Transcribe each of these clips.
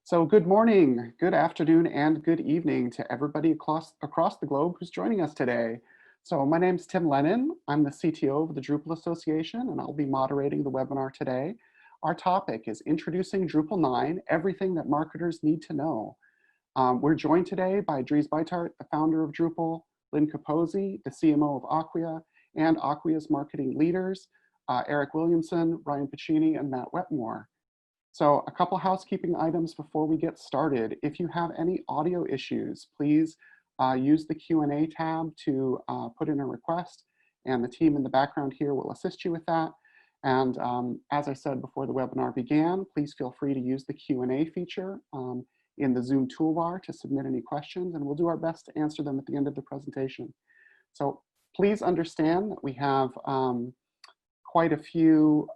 So good morning, good afternoon, and good evening to everybody across the globe who's joining us today. So my name's Tim Lehnen. I'm the CTO of the Drupal Association, and I'll be moderating the webinar today. Our topic is Introducing Drupal 9, Everything That Marketers Need to Know. We're joined today by Dries Buytaert, the founder of Drupal, Lynne Capozzi, the CMO of Acquia, and Acquia's marketing leaders, Eric Williamson, Ryan Picchini, and Matt Wetmore. So a couple housekeeping items before we get started. If you have any audio issues, please use the Q&A tab to put in a request, and the team in the background here will assist you with that. And as I said before the webinar began, please feel free to use the Q&A feature in the Zoom toolbar to submit any questions, and we'll do our best to answer them at the end of the presentation. So please understand that we have quite a few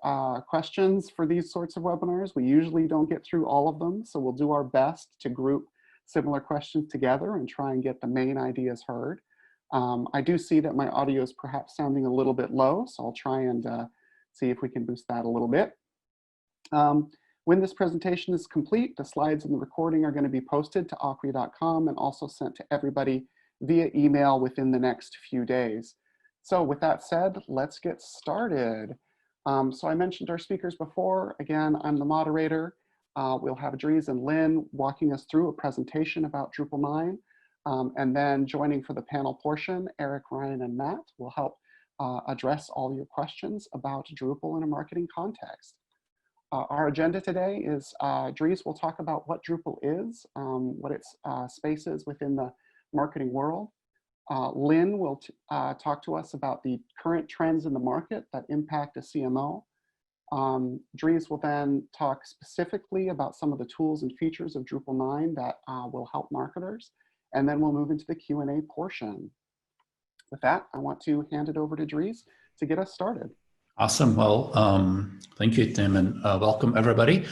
questions for these sorts of webinars. We usually don't get through all of them, so we'll do our best to group similar questions together and try and get the main ideas heard. I do see that my audio is perhaps sounding a little bit low, so I'll try and see if we can boost that a little bit. When this presentation is complete, the slides and the recording are going to be posted to acquia.com and also sent to everybody via email within the next few days. So with that said, let's get started. So I mentioned our speakers before. Again, I'm the moderator. We'll have Dries and Lynne walking us through a presentation about Drupal 9. And then joining for the panel portion, Eric, Ryan, and Matt will help address all your questions about Drupal in a marketing context. Our agenda today is Dries will talk about what Drupal is, what its space is within the marketing world. Lynne will talk to us about the current trends in the market that impact a CMO. Dries will then talk specifically about some of the tools and features of Drupal 9 that will help marketers. And then we'll move into the Q&A portion. With that, I want to hand it over to Dries to get us started. Awesome. Well, thank you, Tim, and welcome everybody.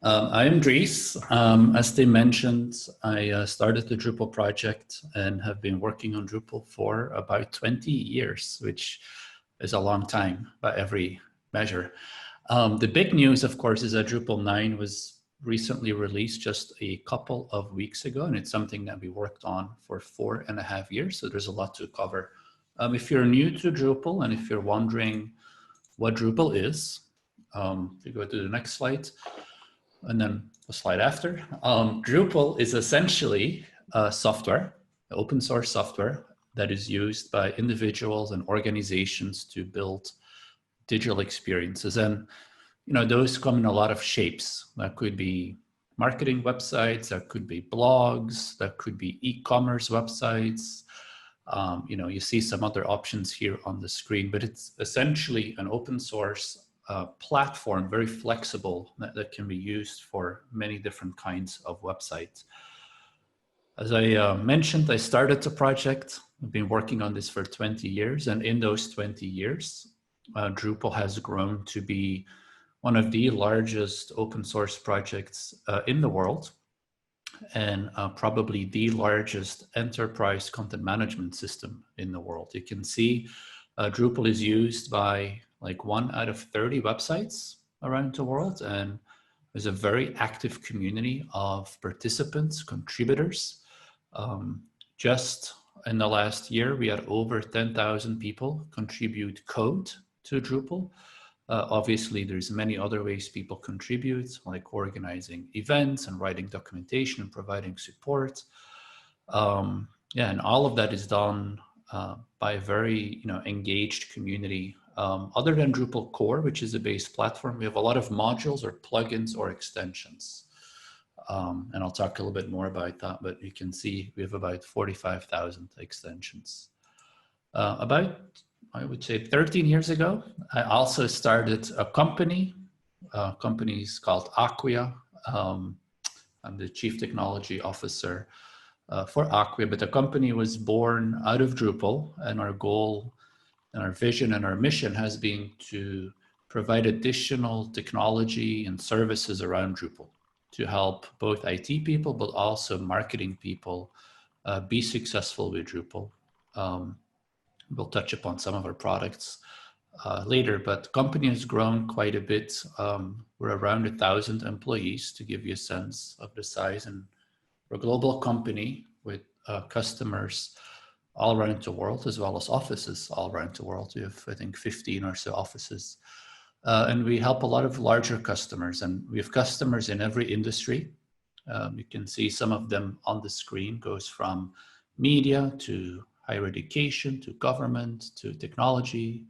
I am Dries. As Tim mentioned, I started the Drupal project and have been working on Drupal for about 20 years, which is a long time by every measure. The big news, of course, is that Drupal 9 was recently released just a couple of weeks ago, and it's something that we worked on for 4.5 years, so there's a lot to cover. If you're new to Drupal and if you're wondering what Drupal is, if you go to the next slide, and then the slide after. Drupal is essentially software, open source software that is used by individuals and organizations to build digital experiences. And those come in a lot of shapes. That could be marketing websites, that could be blogs, that could be e-commerce websites. You see some other options here on the screen, but it's essentially an open source platform, very flexible, that can be used for many different kinds of websites. As I mentioned, I started the project. I've been working on this for 20 years, and in those 20 years, Drupal has grown to be one of the largest open source projects in the world, and probably the largest enterprise content management system in the world. You can see Drupal is used by like 1 out of 30 websites around the world, and there's a very active community of participants, contributors. Just in the last year, we had over 10,000 people contribute code to Drupal. Obviously, there's many other ways people contribute, like organizing events and writing documentation and providing support. And all of that is done by a very engaged community. Other than Drupal core, which is a base platform, we have a lot of modules or plugins or extensions. And I'll talk a little bit more about that, but you can see we have about 45,000 extensions. I would say 13 years ago, I also started a company. Company is called Acquia. I'm the Chief Technology Officer for Acquia, but the company was born out of Drupal, and our goal and our vision and our mission has been to provide additional technology and services around Drupal to help both IT people, but also marketing people be successful with Drupal. We'll touch upon some of our products later, but company has grown quite a bit. We're around 1,000 employees to give you a sense of the size, and we're a global company with customers all around the world, as well as offices all around the world. We have, I think, 15 or so offices. And we help a lot of larger customers, and we have customers in every industry. You can see some of them on the screen, goes from media to higher education, to government, to technology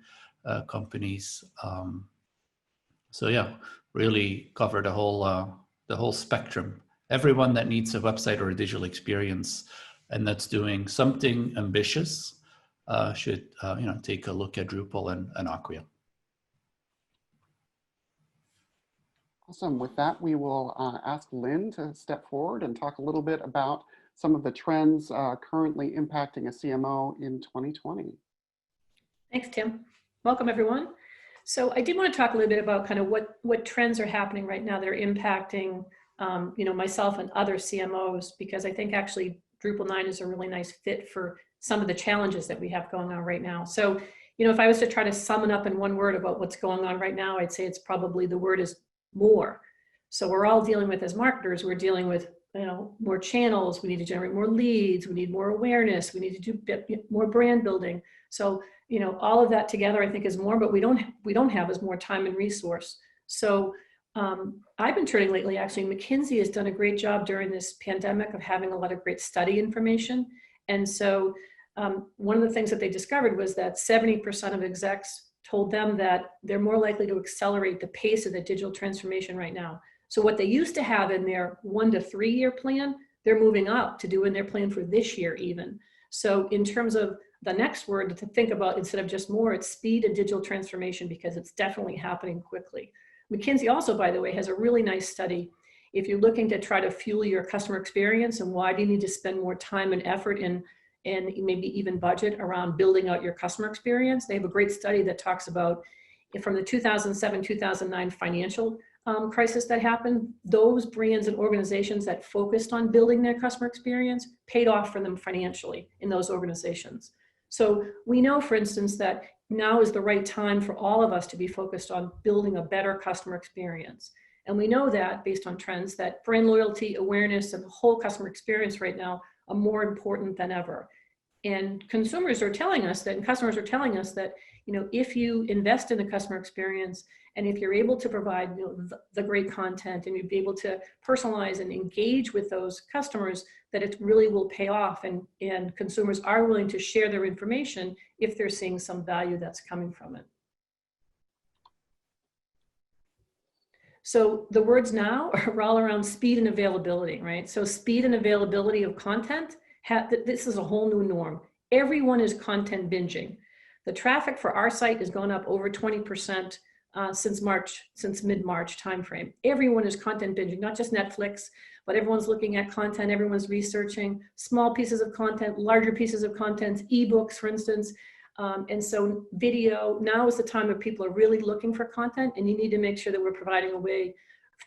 companies. So yeah, really cover the whole spectrum. Everyone that needs a website or a digital experience and that's doing something ambitious should take a look at Drupal and Acquia. Awesome. With that, we will ask Lynne to step forward and talk a little bit about some of the trends currently impacting a CMO in 2020. Thanks, Tim. Welcome, everyone. So I did want to talk a little bit about kind of what trends are happening right now that are impacting myself and other CMOs, because I think actually Drupal 9 is a really nice fit for some of the challenges that we have going on right now. So, if I was to try to sum it up in one word about what's going on right now, I'd say it's probably the word is more. So we're all dealing with, as marketers, we're dealing with more channels. We need to generate more leads. We need more awareness. We need to do more brand building. So all of that together, I think, is more. But we don't have as more time and resource. So I've been turning lately. Actually, McKinsey has done a great job during this pandemic of having a lot of great study information. And so one of the things that they discovered was that 70% of execs told them that they're more likely to accelerate the pace of the digital transformation right now. So what they used to have in their 1 to 3 year plan, they're moving up to doing their plan for this year even. So in terms of the next word to think about, instead of just more, it's speed and digital transformation, because it's definitely happening quickly. McKinsey also, by the way, has a really nice study. If you're looking to try to fuel your customer experience and why do you need to spend more time and effort and maybe even budget around building out your customer experience, they have a great study that talks about from the 2007-2009 financial crisis that happened, those brands and organizations that focused on building their customer experience paid off for them financially in those organizations. So we know, for instance, that now is the right time for all of us to be focused on building a better customer experience. And we know that based on trends that brand loyalty, awareness, and the whole customer experience right now are more important than ever. And consumers are telling us that, and customers are telling us that, if you invest in the customer experience, and if you're able to provide the great content, and you'd be able to personalize and engage with those customers, that it really will pay off, and consumers are willing to share their information if they're seeing some value that's coming from it. So the words now are all around speed and availability, right? So speed and availability of content, this is a whole new norm. Everyone is content binging. The traffic for our site has gone up over 20% since mid-March timeframe. Everyone is content binging, not just Netflix, but everyone's looking at content, everyone's researching small pieces of content, larger pieces of content, ebooks, for instance. And so video, now is the time where people are really looking for content, and you need to make sure that we're providing a way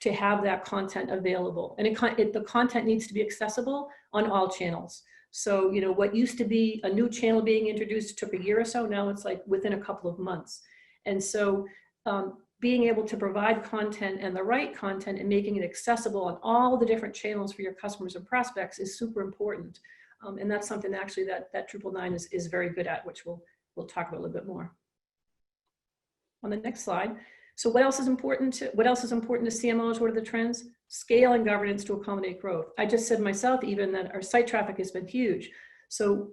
to have that content available. And the content needs to be accessible on all channels. So, what used to be a new channel being introduced took a year or so, now it's like within a couple of months. And so being able to provide content and the right content and making it accessible on all the different channels for your customers and prospects is super important. And that's something actually that Drupal 9 is very good at, which we'll talk about a little bit more. On the next slide. So what else is important to CMOs? What are the trends? Scale and governance to accommodate growth. I just said myself even that our site traffic has been huge. So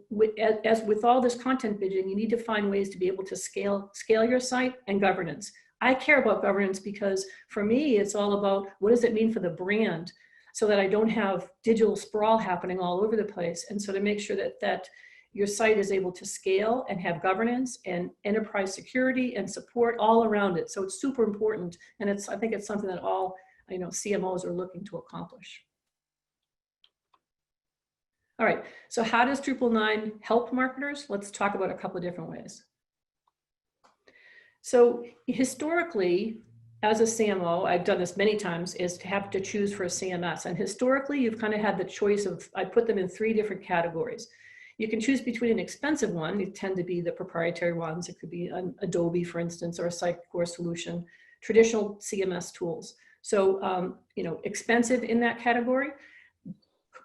as with all this content binging, you need to find ways to be able to scale your site and governance. I care about governance because for me, it's all about what does it mean for the brand so that I don't have digital sprawl happening all over the place. And so to make sure that your site is able to scale and have governance and enterprise security and support all around it. So it's super important. And I think it's something that all CMOs are looking to accomplish. All right, so how does Drupal 9 help marketers? Let's talk about a couple of different ways. So historically, as a CMO, I've done this many times, is to have to choose for a CMS. And historically, you've kind of had the choice of, I put them in 3 different categories. You can choose between an expensive one. They tend to be the proprietary ones. It could be an Adobe, for instance, or a Sitecore solution, traditional CMS tools. So, you know, expensive in that category.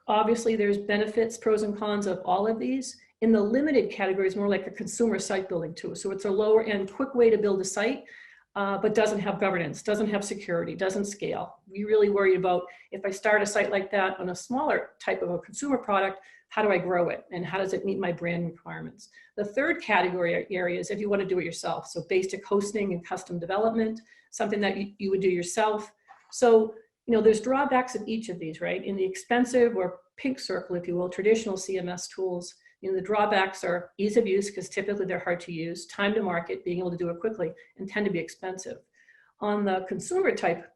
Obviously, there's benefits, pros and cons of all of these. In the limited category, it's more like a consumer site building tool. So it's a lower end, quick way to build a site, but doesn't have governance, doesn't have security, doesn't scale. We really worry about if I start a site like that on a smaller type of a consumer product, how do I grow it? And how does it meet my brand requirements? The third category area is if you want to do it yourself. So basic hosting and custom development, something that you would do yourself. So, you know, there's drawbacks of each of these, right? In the expensive or pink circle, if you will, traditional CMS tools, you know, the drawbacks are ease of use, because typically they're hard to use, time to market, being able to do it quickly, and tend to be expensive. On the consumer type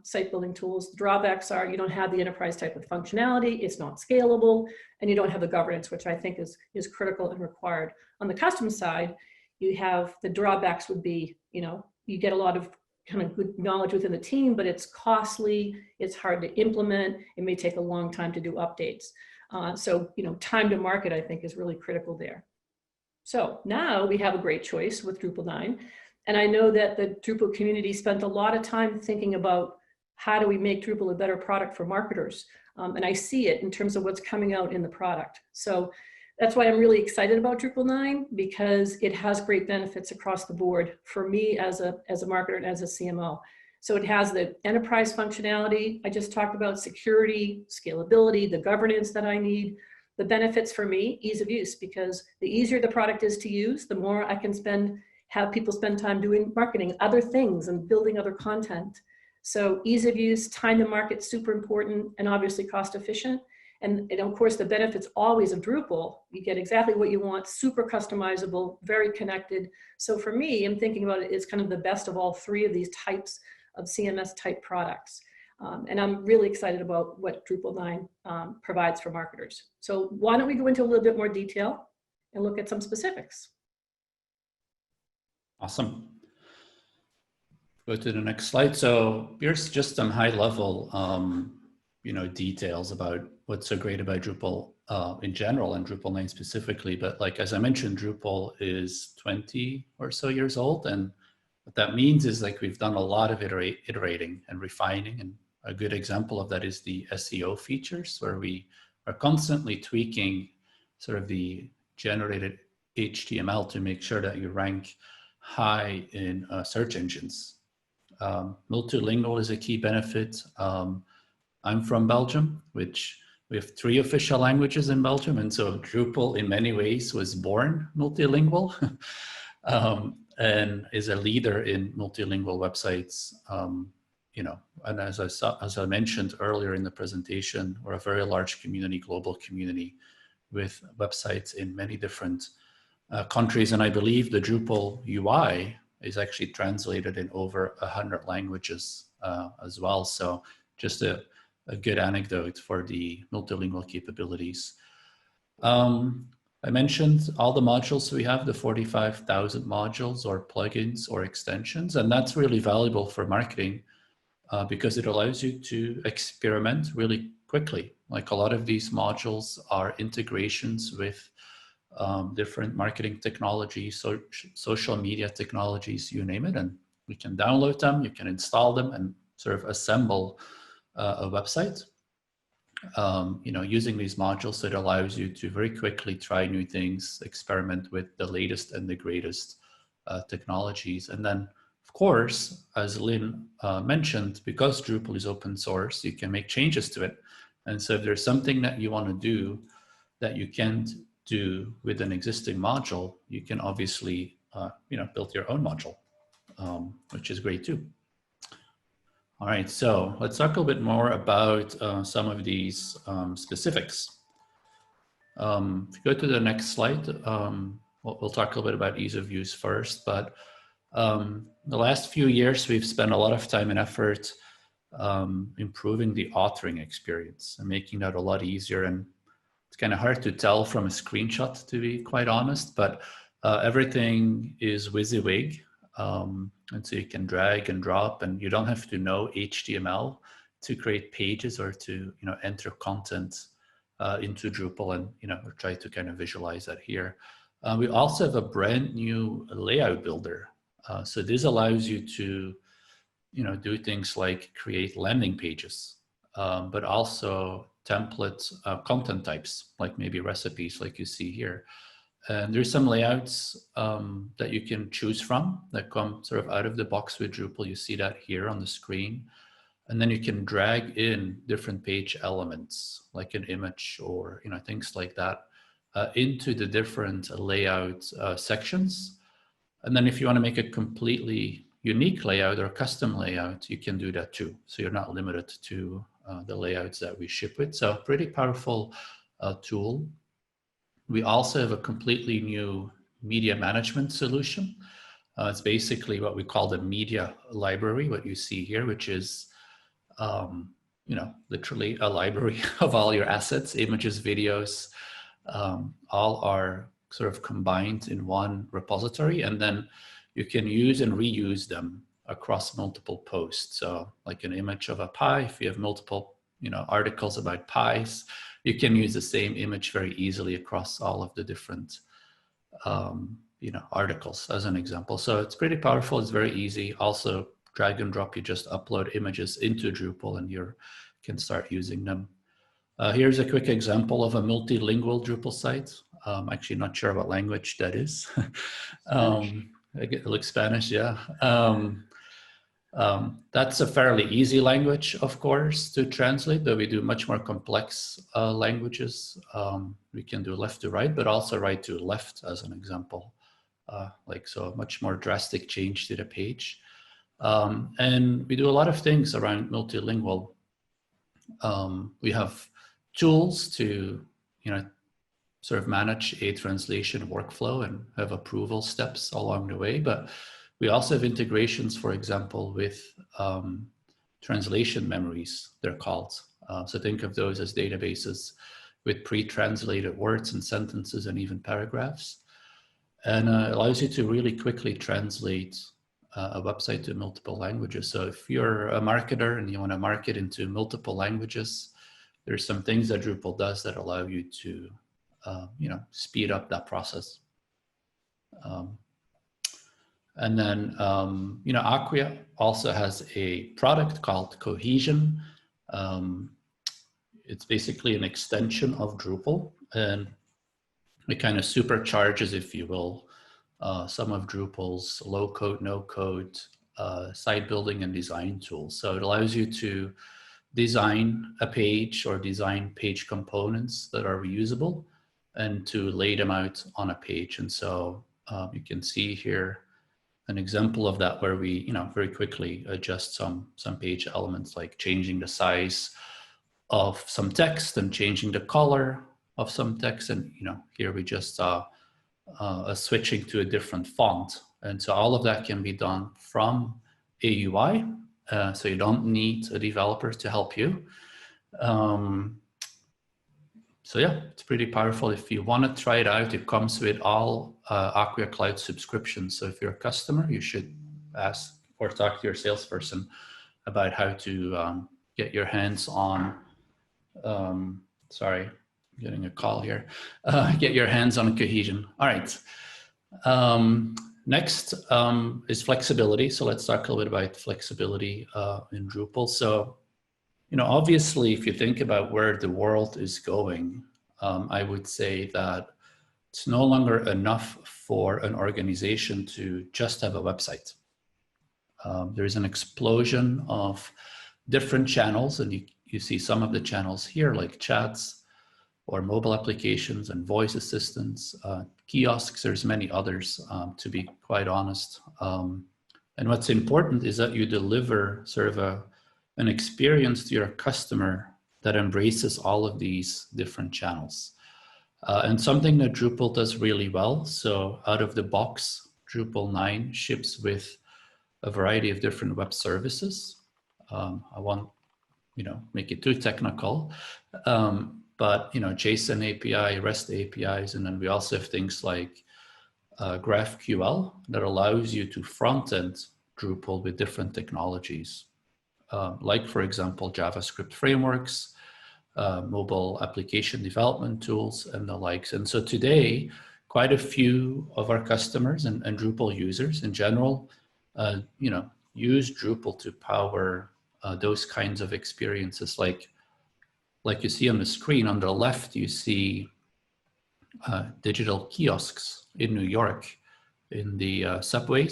site building tools, the drawbacks are you don't have the enterprise type of functionality, it's not scalable, and you don't have the governance, which I think is critical and required. On the custom side, you have the drawbacks would be, you know, you get a lot of kind of good knowledge within the team, but it's costly, it's hard to implement, it may take a long time to do updates. So, you know, time to market, I think, is really critical there. So now we have a great choice with Drupal 9. And I know that the Drupal community spent a lot of time thinking about how do we make Drupal a better product for marketers. And I see it in terms of what's coming out in the product. So that's why I'm really excited about Drupal 9, because it has great benefits across the board for me as a marketer and as a CMO. So it has the enterprise functionality I just talked about, security, scalability, the governance that I need. The benefits for me, ease of use, because the easier the product is to use, the more I can have people spend time doing marketing, other things, and building other content. So ease of use, time to market, super important, and obviously cost efficient. And of course, the benefits always of Drupal, you get exactly what you want, super customizable, very connected. So for me, I'm thinking about it, it's kind of the best of all three of these types of CMS type products. And I'm really excited about what Drupal 9 provides for marketers. So why don't we go into a little bit more detail and look at some specifics. Awesome. Go to the next slide. So here's just some high level, you know, details about what's so great about Drupal in general and Drupal 9 specifically. But like, as I mentioned, Drupal is 20 or so years old. And what that means is like we've done a lot of iterating and refining. And a good example of that is the SEO features, where we are constantly tweaking sort of the generated HTML to make sure that you rank high in search engines. Multilingual is a key benefit. I'm from Belgium, which we have 3 official languages in Belgium. And so Drupal in many ways was born multilingual and is a leader in multilingual websites. You know, and as I mentioned earlier in the presentation, we're a very large community, global community with websites in many different countries. And I believe the Drupal UI is actually translated in over 100 languages as well. So just a good anecdote for the multilingual capabilities. I mentioned all the modules we have, the 45,000 modules or plugins or extensions, and that's really valuable for marketing because it allows you to experiment really quickly. Like a lot of these modules are integrations with different marketing technologies, social media technologies, you name it, and we can download them, you can install them and sort of assemble a website. You know, using these modules, it allows you to very quickly try new things, experiment with the latest and the greatest technologies. And then, of course, as Lynne mentioned, because Drupal is open source, you can make changes to it. And so if there's something that you want to do that you can't do with an existing module, you can obviously, you know, build your own module, which is great too. All right, so let's talk a little bit more about some of these specifics. If you go to the next slide, we'll talk a little bit about ease of use first, but the last few years, we've spent a lot of time and effort improving the authoring experience and making that a lot easier. And it's kind of hard to tell from a screenshot, to be quite honest, but everything is WYSIWYG. And so you can drag and drop, and you don't have to know HTML to create pages or to, you know, enter content into Drupal, and we'll try to kind of visualize that here. We also have a brand new layout builder. So this allows you to do things like create landing pages, but also template content types, like maybe recipes like you see here. And there's some layouts that you can choose from that come sort of out of the box with Drupal. You see that here on the screen. And then you can drag in different page elements, like an image or things like that, into the different layout sections. And then if you want to make a completely unique layout or custom layout, you can do that too. So you're not limited to the layouts that we ship with. So pretty powerful tool. We also have a completely new media management solution. It's basically what we call the media library, what you see here, which is literally a library of all your assets, images, videos, all are sort of combined in one repository, and then you can use and reuse them across multiple posts. So like an image of a pie, if you have multiple articles about pies, you can use the same image very easily across all of the different articles, as an example. So it's pretty powerful. It's very easy. Also, drag and drop, you just upload images into Drupal and you can start using them. Here's a quick example of a multilingual Drupal site. I'm actually not sure what language that is. It looks Spanish, yeah. That's a fairly easy language, of course, to translate, though we do much more complex languages. We can do left to right, but also right to left, as an example. So a much more drastic change to the page. And we do a lot of things around multilingual. We have tools to, sort of manage a translation workflow and have approval steps along the way. But we also have integrations, for example, with translation memories, they're called. So think of those as databases with pre-translated words and sentences and even paragraphs. And it allows you to really quickly translate a website to multiple languages. So if you're a marketer and you want to market into multiple languages, there's some things that Drupal does that allow you to, speed up that process. And then, Acquia also has a product called Cohesion. It's basically an extension of Drupal, and it kind of supercharges, if you will, some of Drupal's low-code, no-code site building and design tools. So it allows you to design a page or design page components that are reusable and to lay them out on a page. And so you can see here an example of that where we, very quickly adjust some page elements, like changing the size of some text and changing the color of some text. And, here we just saw switching to a different font. And so all of that can be done from a UI. So you don't need a developer to help you. So yeah, it's pretty powerful. If you want to try it out, it comes with all Acquia Cloud subscriptions. So if you're a customer, you should ask or talk to your salesperson about how to get your hands on, sorry, I'm getting a call here, get your hands on Cohesion. All right. Next is flexibility. So let's talk a little bit about flexibility in Drupal. So, obviously, if you think about where the world is going, I would say that it's no longer enough for an organization to just have a website. There's an explosion of different channels, and you see some of the channels here, like chats or mobile applications and voice assistants, kiosks. There's many others, to be quite honest. And what's important is that you deliver sort of an experience to your customer that embraces all of these different channels. And something that Drupal does really well. So out of the box, Drupal 9 ships with a variety of different web services. I won't, make it too technical, but JSON API, REST APIs, and then we also have things like GraphQL that allows you to front-end Drupal with different technologies. Like, for example, JavaScript frameworks, mobile application development tools and the likes. And so today, quite a few of our customers and Drupal users in general, use Drupal to power those kinds of experiences. Like you see on the screen on the left, you see digital kiosks in New York, in the subway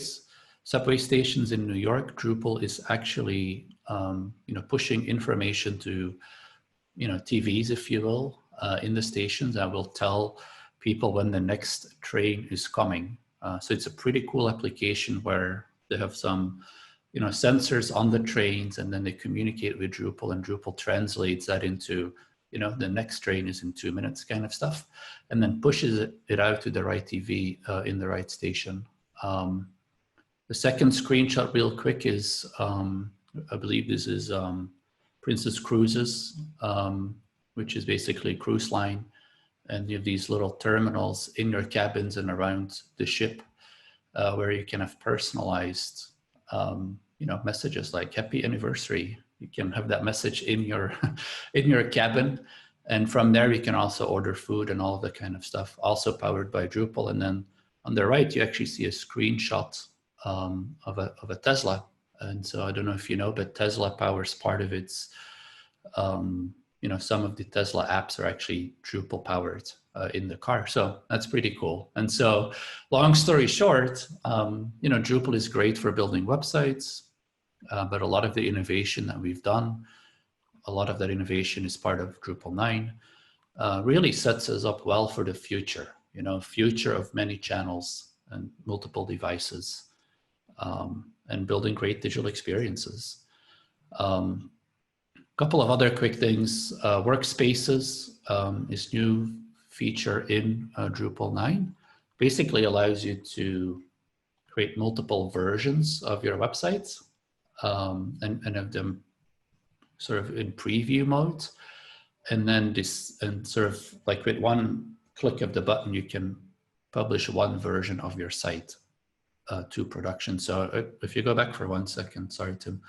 stations in New York. Drupal is actually, pushing information to, TVs, if you will, in the stations that will tell people when the next train is coming. So it's a pretty cool application where they have some, sensors on the trains, and then they communicate with Drupal, and Drupal translates that into, the next train is in 2 minutes kind of stuff, and then pushes it out to the right TV in the right station. The second screenshot real quick is, I believe this is Princess Cruises, which is basically a cruise line. And you have these little terminals in your cabins and around the ship where you can have personalized, messages like happy anniversary. You can have that message in your cabin. And from there, you can also order food and all that kind of stuff, also powered by Drupal. And then on the right, you actually see a screenshot of a Tesla. And so I don't know if you know, but Tesla powers part of its, some of the Tesla apps are actually Drupal powered in the car. So that's pretty cool. And so long story short, Drupal is great for building websites, but a lot of the innovation that we've done, a lot of that innovation is part of Drupal 9, really sets us up well for the future, future of many channels and multiple devices, and building great digital experiences. Couple of other quick things. Workspaces is new feature in Drupal 9. Basically allows you to create multiple versions of your websites and have them sort of in preview mode. And then sort of like with one click of the button, you can publish one version of your site to production. So if you go back for 1 second, sorry, Tim.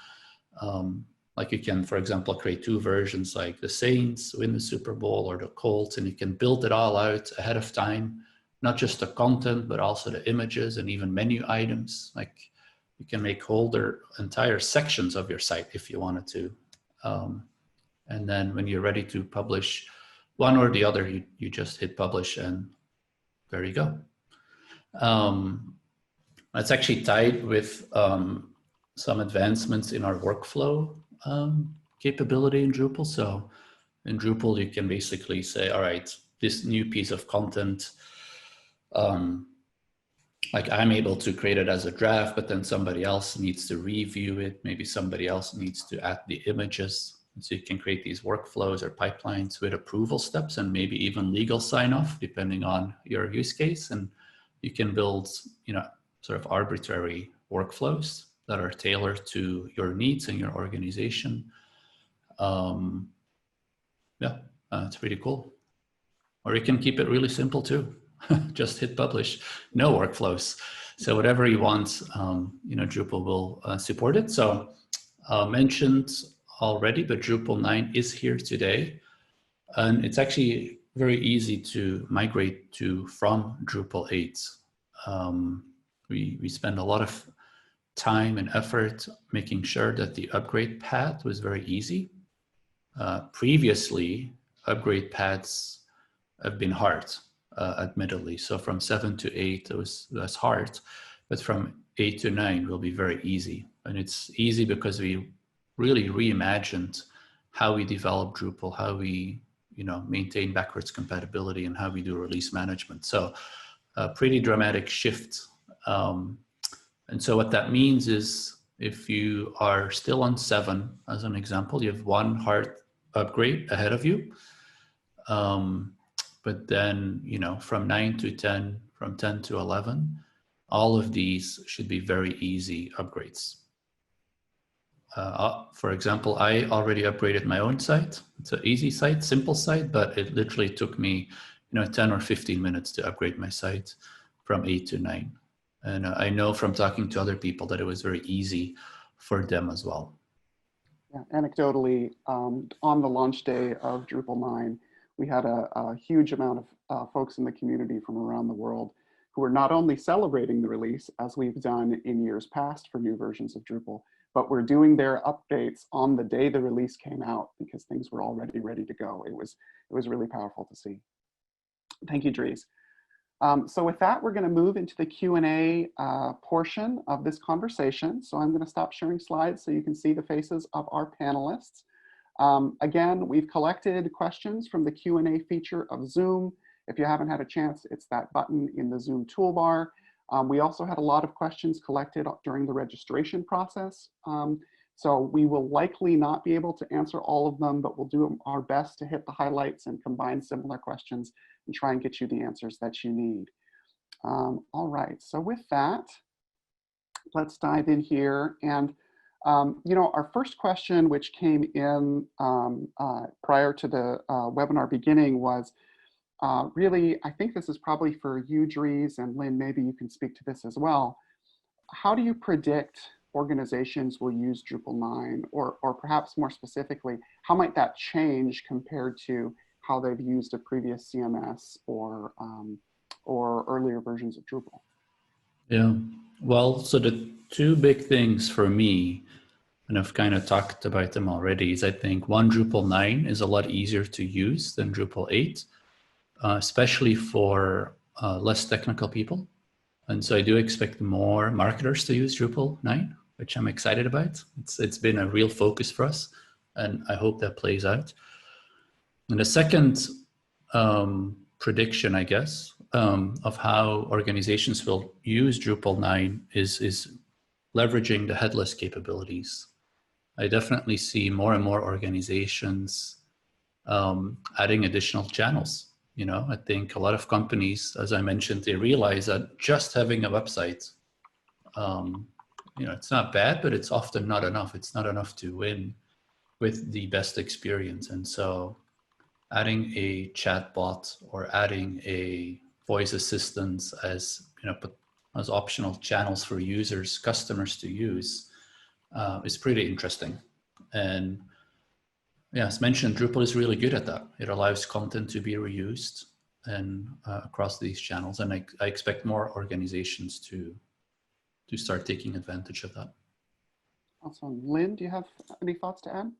Like you can, for example, create two versions, like the Saints win the Super Bowl or the Colts, and you can build it all out ahead of time, not just the content, but also the images and even menu items. Like you can make entire sections of your site if you wanted to. And then when you're ready to publish one or the other, you just hit publish and there you go. That's actually tied with some advancements in our workflow capability in Drupal. So in Drupal, you can basically say, all right, this new piece of content, like I'm able to create it as a draft, but then somebody else needs to review it. Maybe somebody else needs to add the images. And so you can create these workflows or pipelines with approval steps and maybe even legal sign-off, depending on your use case. And you can build, sort of arbitrary workflows that are tailored to your needs and your organization. It's pretty cool. Or you can keep it really simple too. Just hit publish, no workflows. So whatever you want, Drupal will support it. So mentioned already, but Drupal 9 is here today. And it's actually very easy to migrate from Drupal 8. We spend a lot of time and effort making sure that the upgrade path was very easy. Previously, upgrade paths have been hard, admittedly. So from 7 to 8, it was hard, but from 8 to 9 will be very easy. And it's easy because we really reimagined how we develop Drupal, how we maintain backwards compatibility, and how we do release management. So a pretty dramatic shift. And so what that means is if you are still on 7, as an example, you have one hard upgrade ahead of you. But then, from 9 to 10, from 10 to 11, all of these should be very easy upgrades. For example, I already upgraded my own site. It's an easy site, simple site, but it literally took me, 10 or 15 minutes to upgrade my site from 8 to 9. And I know from talking to other people that it was very easy for them as well. Yeah, anecdotally, on the launch day of Drupal 9, we had a huge amount of folks in the community from around the world who were not only celebrating the release, as we've done in years past for new versions of Drupal, but were doing their updates on the day the release came out because things were already ready to go. It was really powerful to see. Thank you, Dries. So with that, we're going to move into the Q&A portion of this conversation. So I'm going to stop sharing slides so you can see the faces of our panelists. Again, we've collected questions from the Q&A feature of Zoom. If you haven't had a chance, it's that button in the Zoom toolbar. We also had a lot of questions collected during the registration process. So we will likely not be able to answer all of them, but we'll do our best to hit the highlights and combine similar questions and try and get you the answers that you need. All right, so with that, let's dive in here. And you know, our first question, which came in prior to the webinar beginning, was really, I think this is probably for you, Dries, and Lynne, maybe you can speak to this as well. How do you predict organizations will use Drupal 9, or perhaps more specifically, how might that change compared to how they've used a previous CMS or earlier versions of Drupal? Yeah, well, so the two big things for me, and I've kind of talked about them already, is I think one, Drupal 9 is a lot easier to use than Drupal 8, especially for less technical people. And so I do expect more marketers to use Drupal 9, which I'm excited about. It's been a real focus for us, and I hope that plays out. And the second prediction, I guess, of how organizations will use Drupal 9 is leveraging the headless capabilities. I definitely see more and more organizations adding additional channels. You know, I think a lot of companies, as I mentioned, they realize that just having a website, you know, it's not bad, but it's often not enough. It's not enough to win with the best experience. And so adding a chatbot or adding a voice assistant as, you know, as optional channels for users, customers to use is pretty interesting. And yeah, as mentioned, Drupal is really good at that. It allows content to be reused and across these channels. And I expect more organizations to start taking advantage of that. Awesome. Lynne, do you have any thoughts to add?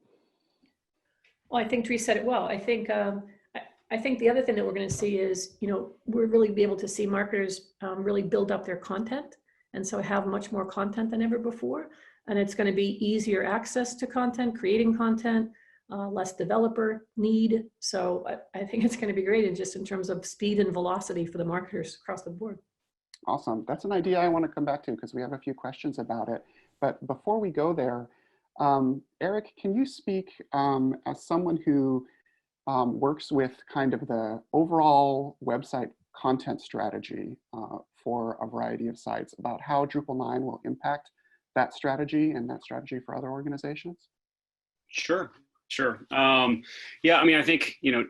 Well, I think Dries said it well. I think the other thing that we're going to see is, you know, we're really be able to see marketers really build up their content, and so have much more content than ever before. And it's going to be easier access to content, creating content, less developer need. So I think it's going to be great in terms of speed and velocity for the marketers across the board. Awesome. That's an idea I want to come back to because we have a few questions about it. But before we go there, Eric, can you speak as someone who works with kind of the overall website content strategy for a variety of sites about how Drupal 9 will impact that strategy and that strategy for other organizations? Sure. Yeah, I mean, I think, you know,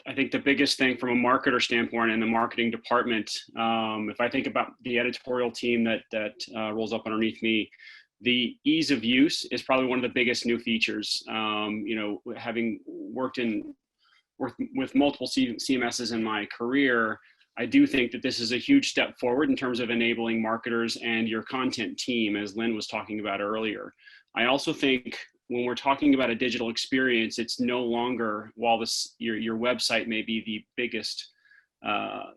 I think the biggest thing from a marketer standpoint and the marketing department, if I think about the editorial team that rolls up underneath me, the ease of use is probably one of the biggest new features. You know, having worked with multiple CMSs in my career, I do think that this is a huge step forward in terms of enabling marketers and your content team, as Lynne was talking about earlier. I also think when we're talking about a digital experience, it's no longer, while your website may be the biggest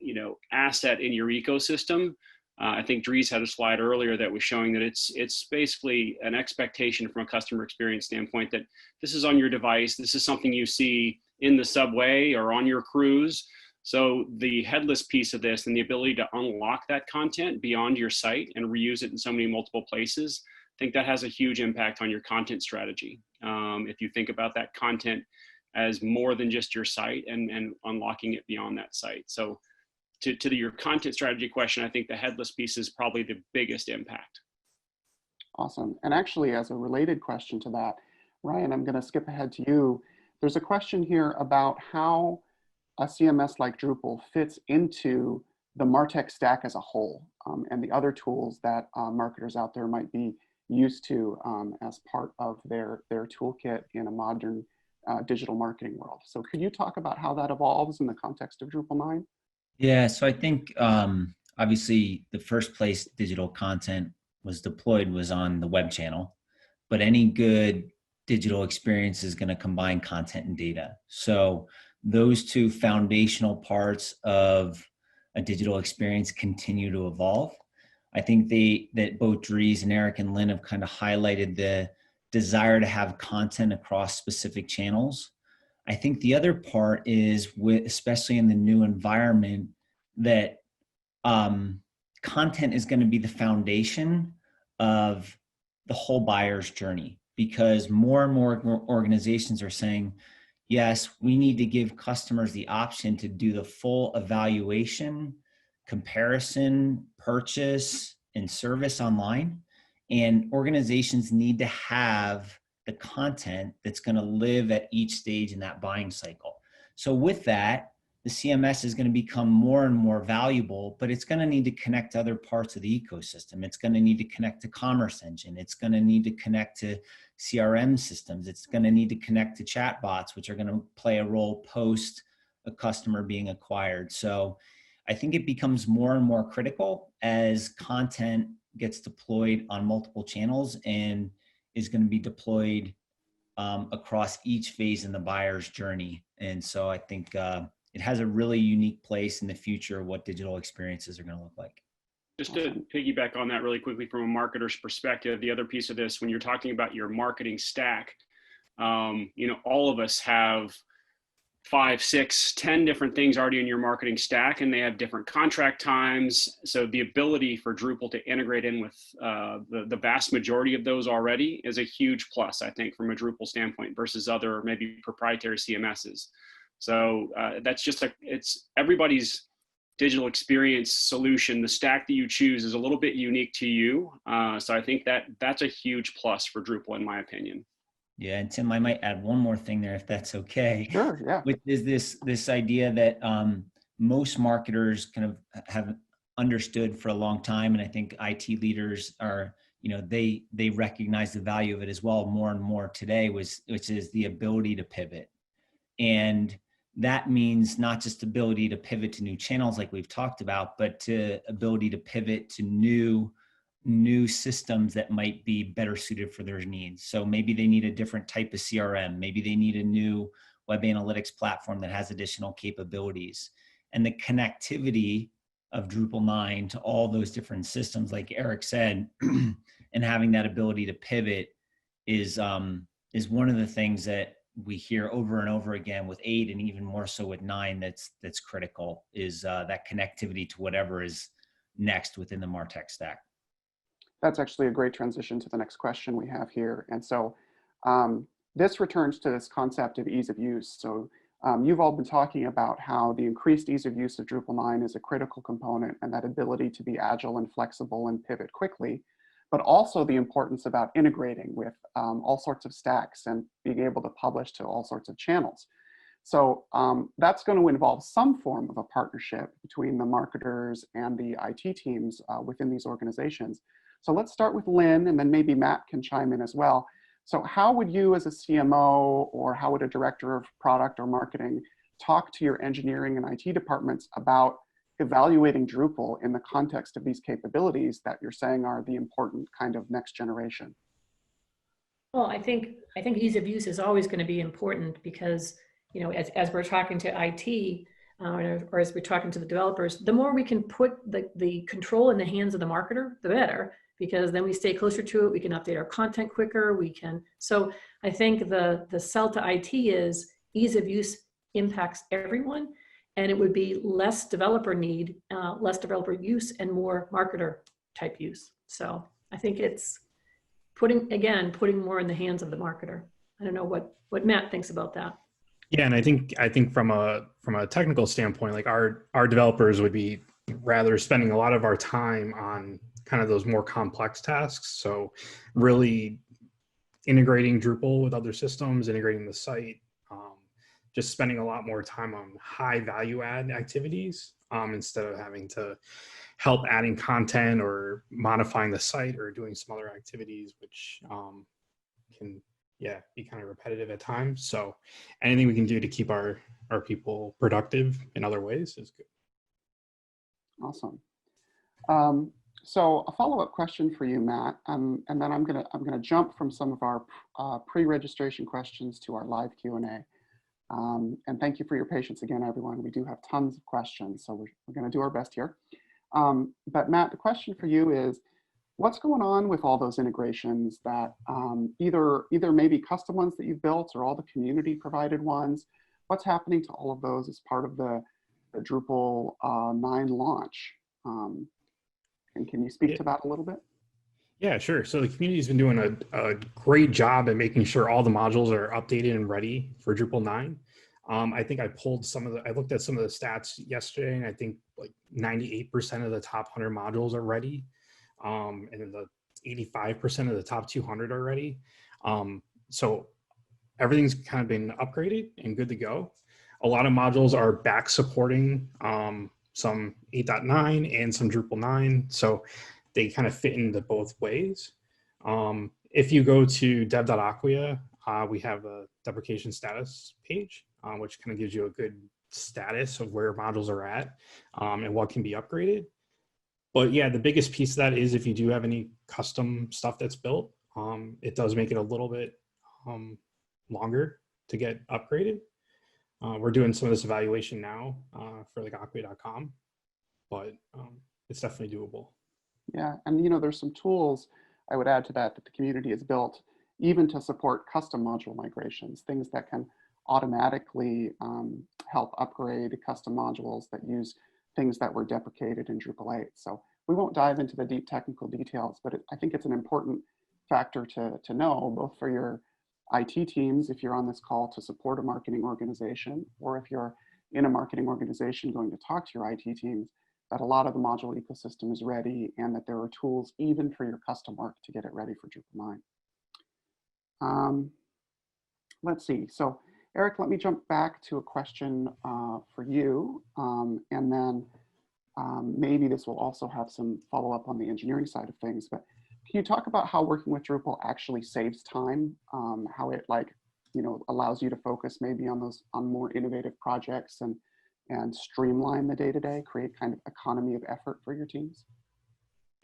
you know, asset in your ecosystem. I think Dries had a slide earlier that was showing that it's basically an expectation from a customer experience standpoint that this is on your device. This is something you see in the subway or on your cruise. So the headless piece of this and the ability to unlock that content beyond your site and reuse it in so many multiple places, I think that has a huge impact on your content strategy. If you think about that content as more than just your site and unlocking it beyond that site. So to your content strategy question, I think the headless piece is probably the biggest impact. Awesome. And actually, as a related question to that, Ryan, I'm going to skip ahead to you. There's a question here about how a CMS like Drupal fits into the MarTech stack as a whole, and the other tools that marketers out there might be used to as part of their toolkit in a modern digital marketing world. So could you talk about how that evolves in the context of Drupal 9? Yeah, so I think obviously the first place digital content was deployed was on the web channel, but any good digital experience is going to combine content and data. So those two foundational parts of a digital experience continue to evolve. I think that both Dries and Eric and Lynne have kind of highlighted the desire to have content across specific channels. I think the other part is, especially in the new environment, that content is going to be the foundation of the whole buyer's journey, because more and more organizations are saying, yes, we need to give customers the option to do the full evaluation, comparison, purchase, and service online. And organizations need to have the content that's going to live at each stage in that buying cycle. So with that, the CMS is going to become more and more valuable, but it's going to need to connect to other parts of the ecosystem. It's going to need to connect to Commerce Engine. It's going to need to connect to CRM systems. It's going to need to connect to chatbots, which are going to play a role post a customer being acquired. So I think it becomes more and more critical as content gets deployed on multiple channels and is going to be deployed across each phase in the buyer's journey. And so I think it has a really unique place in the future of what digital experiences are going to look like. Just to piggyback on that really quickly from a marketer's perspective, the other piece of this, when you're talking about your marketing stack, all of us have 5, 6, 10 different things already in your marketing stack, and they have different contract times. So the ability for Drupal to integrate in with the vast majority of those already is a huge plus, I think, from a Drupal standpoint versus other maybe proprietary CMSs. So that's just it's everybody's digital experience solution. The stack that you choose is a little bit unique to you. So I think that's a huge plus for Drupal, in my opinion. Yeah, and Tim, I might add one more thing there, if that's okay. Sure, yeah. Which is this idea that most marketers kind of have understood for a long time, and I think IT leaders are, they recognize the value of it as well more and more today, which is the ability to pivot. And that means not just ability to pivot to new channels like we've talked about, but to ability to pivot to new systems that might be better suited for their needs. So maybe they need a different type of CRM. Maybe they need a new web analytics platform that has additional capabilities. And the connectivity of Drupal 9 to all those different systems, like Eric said, and having that ability to pivot is one of the things that we hear over and over again with 8 and even more so with 9 that's critical, is that connectivity to whatever is next within the MarTech stack. That's actually a great transition to the next question we have here. And so this returns to this concept of ease of use. So you've all been talking about how the increased ease of use of Drupal 9 is a critical component, and that ability to be agile and flexible and pivot quickly, but also the importance about integrating with all sorts of stacks and being able to publish to all sorts of channels. So that's going to involve some form of a partnership between the marketers and the IT teams within these organizations. So let's start with Lynne, and then maybe Matt can chime in as well. So how would you as a CMO, or how would a director of product or marketing talk to your engineering and IT departments about evaluating Drupal in the context of these capabilities that you're saying are the important kind of next generation? Well, I think ease of use is always going to be important, because as we're talking to IT or as we're talking to the developers, the more we can put the control in the hands of the marketer, the better, because then we stay closer to it. We can update our content quicker. So I think the sell to IT is ease of use impacts everyone, and it would be less developer need, less developer use, and more marketer type use. So I think it's putting more in the hands of the marketer. I don't know what Matt thinks about that. Yeah, and I think from a technical standpoint, like our developers would be rather spending a lot of our time on kind of those more complex tasks. So really integrating Drupal with other systems, integrating the site, just spending a lot more time on high value add activities instead of having to help adding content or modifying the site or doing some other activities, which can, yeah, be kind of repetitive at times. So anything we can do to keep our people productive in other ways is good. Awesome. So a follow-up question for you, Matt, and then I'm gonna jump from some of our pre-registration questions to our live Q&A. And thank you for your patience again, everyone. We do have tons of questions, so we're gonna do our best here. But Matt, the question for you is, what's going on with all those integrations that either maybe custom ones that you've built or all the community provided ones? What's happening to all of those as part of the Drupal 9 launch? And can you speak to that a little bit? Yeah, sure. So the community's been doing a great job at making sure all the modules are updated and ready for Drupal 9. I think I looked at some of the stats yesterday, and I think like 98% of the top 100 modules are ready. And then the 85% of the top 200 are ready. So everything's kind of been upgraded and good to go. A lot of modules are back supporting some 8.9 and some Drupal 9. So they kind of fit into both ways. If you go to dev.acquia, we have a deprecation status page, which kind of gives you a good status of where modules are at and what can be upgraded. But yeah, the biggest piece of that is if you do have any custom stuff that's built, it does make it a little bit longer to get upgraded. We're doing some of this evaluation now for like Acquia.com, but it's definitely doable. Yeah, and there's some tools I would add to that the community has built even to support custom module migrations, things that can automatically help upgrade custom modules that use things that were deprecated in Drupal 8. So we won't dive into the deep technical details, but I think it's an important factor to know, both for your IT teams, if you're on this call to support a marketing organization, or if you're in a marketing organization going to talk to your IT teams, that a lot of the module ecosystem is ready and that there are tools even for your custom work to get it ready for Drupal 9. Let's see. So Eric, let me jump back to a question for you, and then maybe this will also have some follow-up on the engineering side of things, but can you talk about how working with Drupal actually saves time, how it allows you to focus maybe on more innovative projects and streamline the day-to-day, create kind of economy of effort for your teams?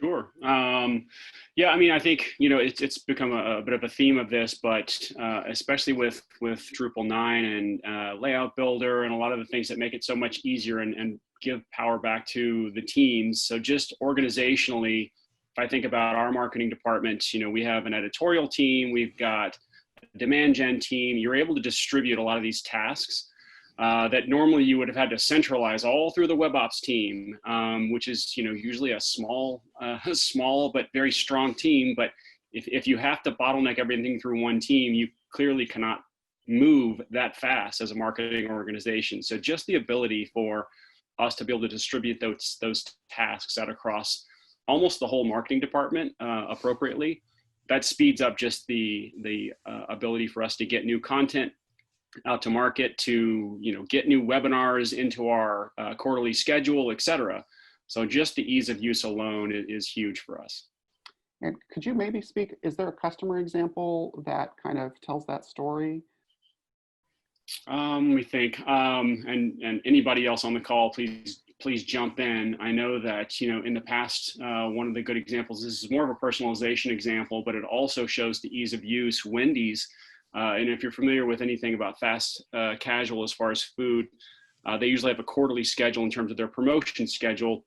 Sure. Yeah, I mean, I think, it's become a bit of a theme of this, but especially with Drupal 9 and Layout Builder and a lot of the things that make it so much easier and give power back to the teams. So just organizationally, if I think about our marketing department, we have an editorial team, we've got a demand gen team. You're able to distribute a lot of these tasks that normally you would have had to centralize all through the web ops team, which is usually a small but very strong team. But if you have to bottleneck everything through one team, you clearly cannot move that fast as a marketing organization. So just the ability for us to be able to distribute those tasks out across almost the whole marketing department appropriately, that speeds up just the ability for us to get new content out to market, to get new webinars into our quarterly schedule, etc. So just the ease of use alone is huge for us. And could you maybe speak, is there a customer example that kind of tells that story? We think, and anybody else on the call, please jump in. I know that, in the past, one of the good examples, this is more of a personalization example, but it also shows the ease of use. Wendy's, and if you're familiar with anything about fast casual as far as food, they usually have a quarterly schedule in terms of their promotion schedule.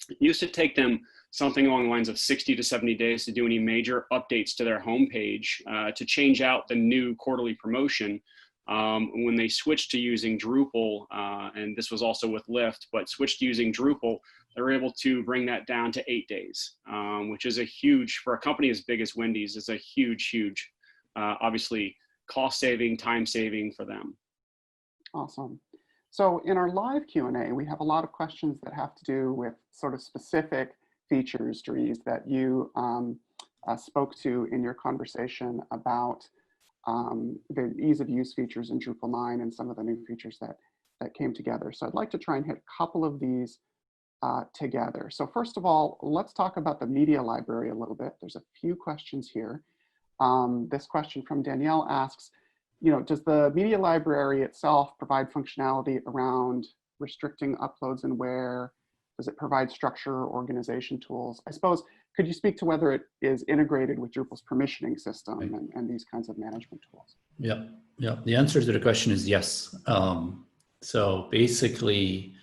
It used to take them something along the lines of 60 to 70 days to do any major updates to their homepage, to change out the new quarterly promotion. When they switched to using Drupal, and this was also with Lyft, but switched to using Drupal, they were able to bring that down to 8 days, which is a huge, for a company as big as Wendy's, is a huge, obviously cost saving, time saving for them. Awesome. So in our live Q&A, we have a lot of questions that have to do with sort of specific features, Dries, that you spoke to in your conversation about the ease of use features in Drupal 9 and some of the new features that came together. So I'd like to try and hit a couple of these together. So first of all, let's talk about the media library a little bit. There's a few questions here. This question from Danielle asks, does the media library itself provide functionality around restricting uploads and where? Does it provide structure or organization tools? I suppose, could you speak to whether it is integrated with Drupal's permissioning system and these kinds of management tools? Yeah. The answer to the question is yes. So basically,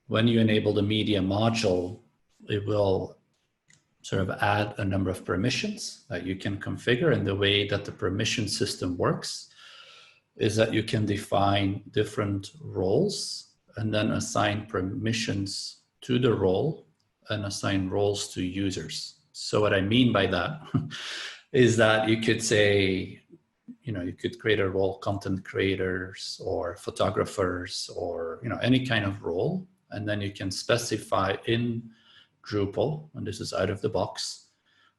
when you enable the media module, it will sort of add a number of permissions that you can configure. And the way that the permission system works is that you can define different roles and then assign permissions to the role and assign roles to users. So what I mean by that is that you could say, you could create a role, content creators or photographers or, any kind of role. And then you can specify in Drupal, and this is out of the box,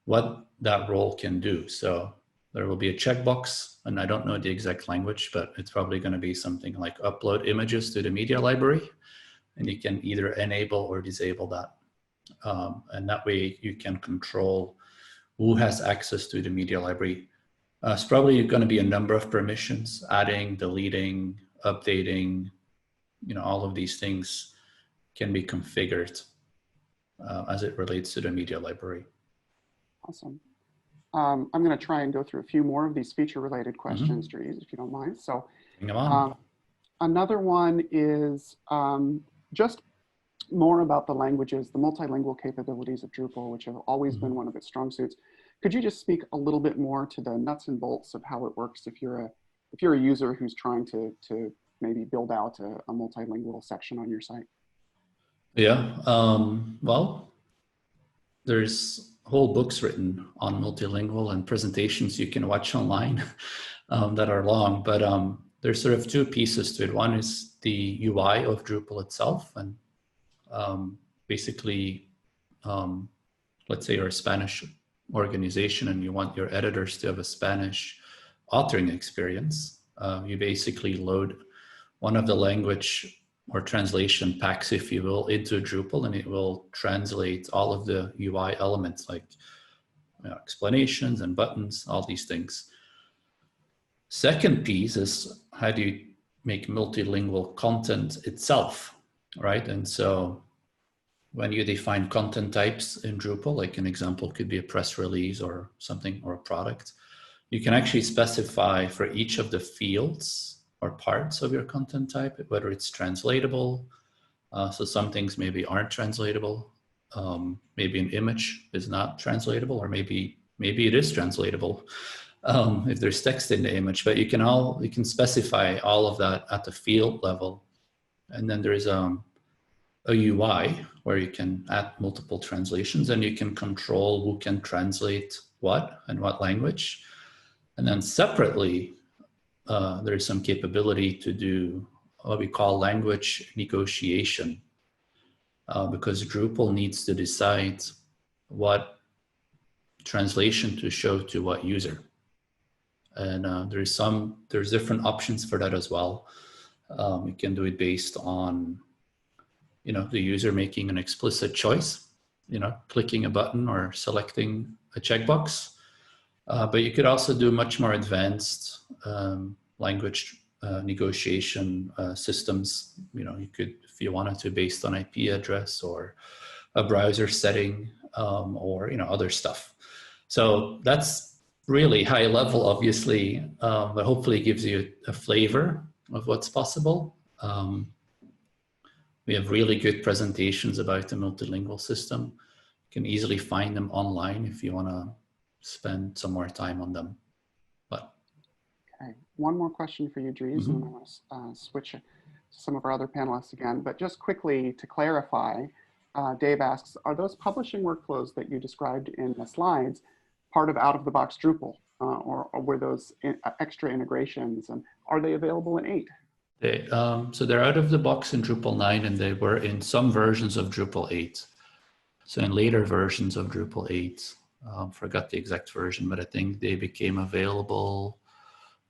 what that role can do. So there will be a checkbox, and I don't know the exact language, but it's probably going to be something like upload images to the media library. And you can either enable or disable that. And that way you can control who has access to the media library. It's probably going to be a number of permissions, adding, deleting, updating, all of these things can be configured as it relates to the media library. Awesome. I'm going to try and go through a few more of these feature-related questions, Dries, if you don't mind. So another one is just more about the languages, the multilingual capabilities of Drupal, which have always been one of its strong suits. Could you just speak a little bit more to the nuts and bolts of how it works if you're a user who's trying to maybe build out a multilingual section on your site? Yeah, well, there's whole books written on multilingual and presentations you can watch online that are long, but there's sort of two pieces to it. One is the UI of Drupal itself, and basically, let's say you're a Spanish organization and you want your editors to have a Spanish authoring experience. You basically load one of the language or translation packs, if you will, into Drupal, and it will translate all of the UI elements like explanations and buttons, all these things. Second piece is how do you make multilingual content itself, right? And so when you define content types in Drupal, like an example could be a press release or something, or a product, you can actually specify for each of the fields or parts of your content type, whether it's translatable. So some things maybe aren't translatable. Maybe an image is not translatable, or maybe it is translatable if there's text in the image. But you can specify all of that at the field level. And then there is a UI where you can add multiple translations, and you can control who can translate what and what language. And then separately, there's some capability to do what we call language negotiation, because Drupal needs to decide what translation to show to what user. And there's different options for that as well. You can do it based on, the user making an explicit choice, clicking a button or selecting a checkbox. But you could also do much more advanced language negotiation systems. You could, if you wanted to, based on IP address or a browser setting, or other stuff. So that's really high level, obviously, but hopefully gives you a flavor of what's possible. We have really good presentations about the multilingual system. You can easily find them online if you want to spend some more time on them. Okay, one more question for you, Dries, and I want to switch to some of our other panelists again. But just quickly to clarify, Dave asks, are those publishing workflows that you described in the slides part of out-of-the-box Drupal, or were those extra integrations, and are they available in 8? So they're out of the box in Drupal 9, and they were in some versions of Drupal 8. So in later versions of Drupal 8, forgot the exact version, but I think they became available,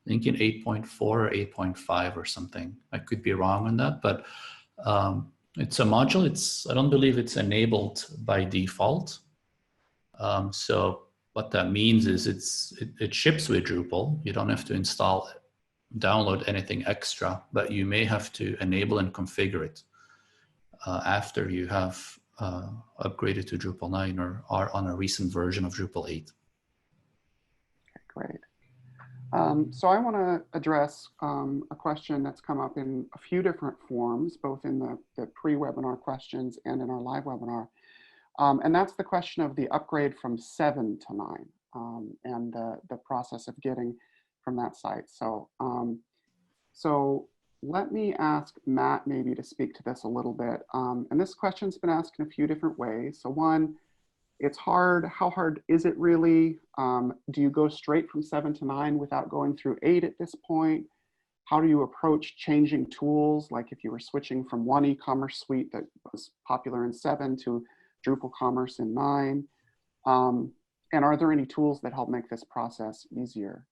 I think in 8.4 or 8.5 or something. I could be wrong on that, but It's a module. I don't believe it's enabled by default. So what that means is it ships with Drupal. You don't have to install it, download anything extra, but you may have to enable and configure it after you have upgraded to Drupal 9 or are on a recent version of Drupal 8. Okay, great. So I want to address a question that's come up in a few different forms, both in the pre-webinar questions and in our live webinar. And that's the question of the upgrade from 7 to 9 and the process of getting from that site. So, so let me ask Matt maybe to speak to this a little bit. And this question's been asked in a few different ways. So one, it's hard. How hard is it really? Do you go straight from 7 to 9 without going through 8 at this point? How do you approach changing tools? Like if you were switching from one e-commerce suite that was popular in 7 to Drupal Commerce in 9? And are there any tools that help make this process easier?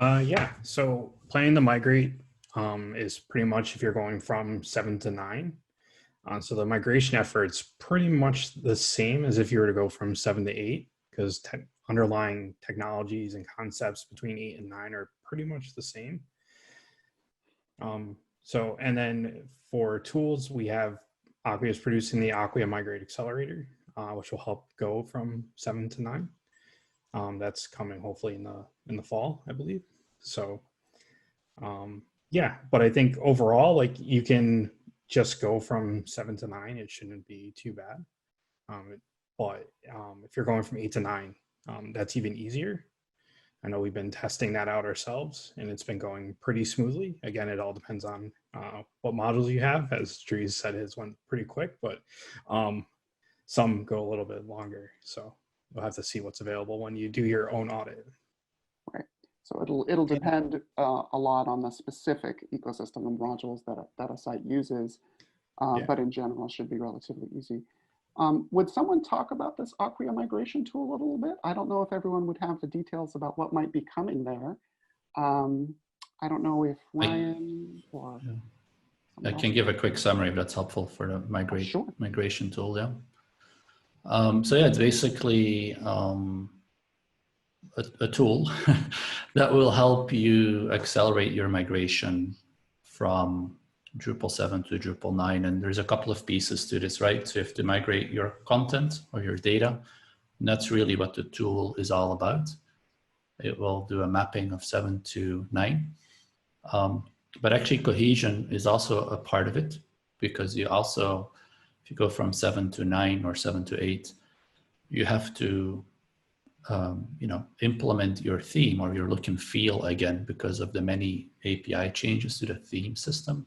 Yeah, so planning to migrate is pretty much if you're going from 7 to 9. So the migration effort's pretty much the same as if you were to go from 7 to 8, because underlying technologies and concepts between 8 and 9 are pretty much the same. So, and then for tools, we have Acquia is producing the Acquia Migrate Accelerator, which will help go from 7 to 9. That's coming hopefully in the fall, I believe. So, yeah, but I think overall, like you can just go from 7 to 9. It shouldn't be too bad. But if you're going from 8 to 9, that's even easier. I know we've been testing that out ourselves, and it's been going pretty smoothly. Again, it all depends on what modules you have. As Dries said, his went pretty quick, but some go a little bit longer. So you'll have to see what's available when you do your own audit. Right. So it'll depend a lot on the specific ecosystem and modules that a site uses, Yeah. but in general, it should be relatively easy. Would someone talk about this Acquia migration tool a little bit? I don't know if everyone would have the details about what might be coming there. I don't know if Ryan or... Yeah. I can give a quick summary if that's helpful for the migration tool, yeah. So yeah, it's basically a tool that will help you accelerate your migration from Drupal 7 to Drupal 9. And there's a couple of pieces to this, right? So you have to migrate your content or your data. And that's really what the tool is all about. It will do a mapping of 7 to 9. But actually cohesion is also a part of it, because you also, if you go from 7 to 9 or 7 to 8, you have to implement your theme or your look and feel again because of the many API changes to the theme system.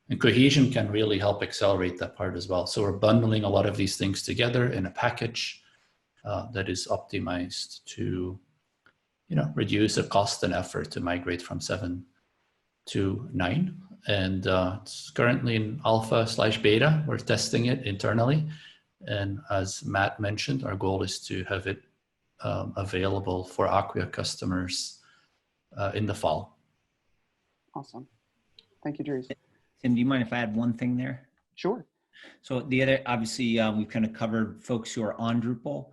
And cohesion can really help accelerate that part as well. So we're bundling a lot of these things together in a package that is optimized to, reduce the cost and effort to migrate from 7 to 9. And it's currently in alpha/beta. We're testing it internally. And as Matt mentioned, our goal is to have it available for Acquia customers in the fall. Awesome. Thank you, Dries. Tim, do you mind if I add one thing there? Sure. So the other, obviously, we've kind of covered folks who are on Drupal.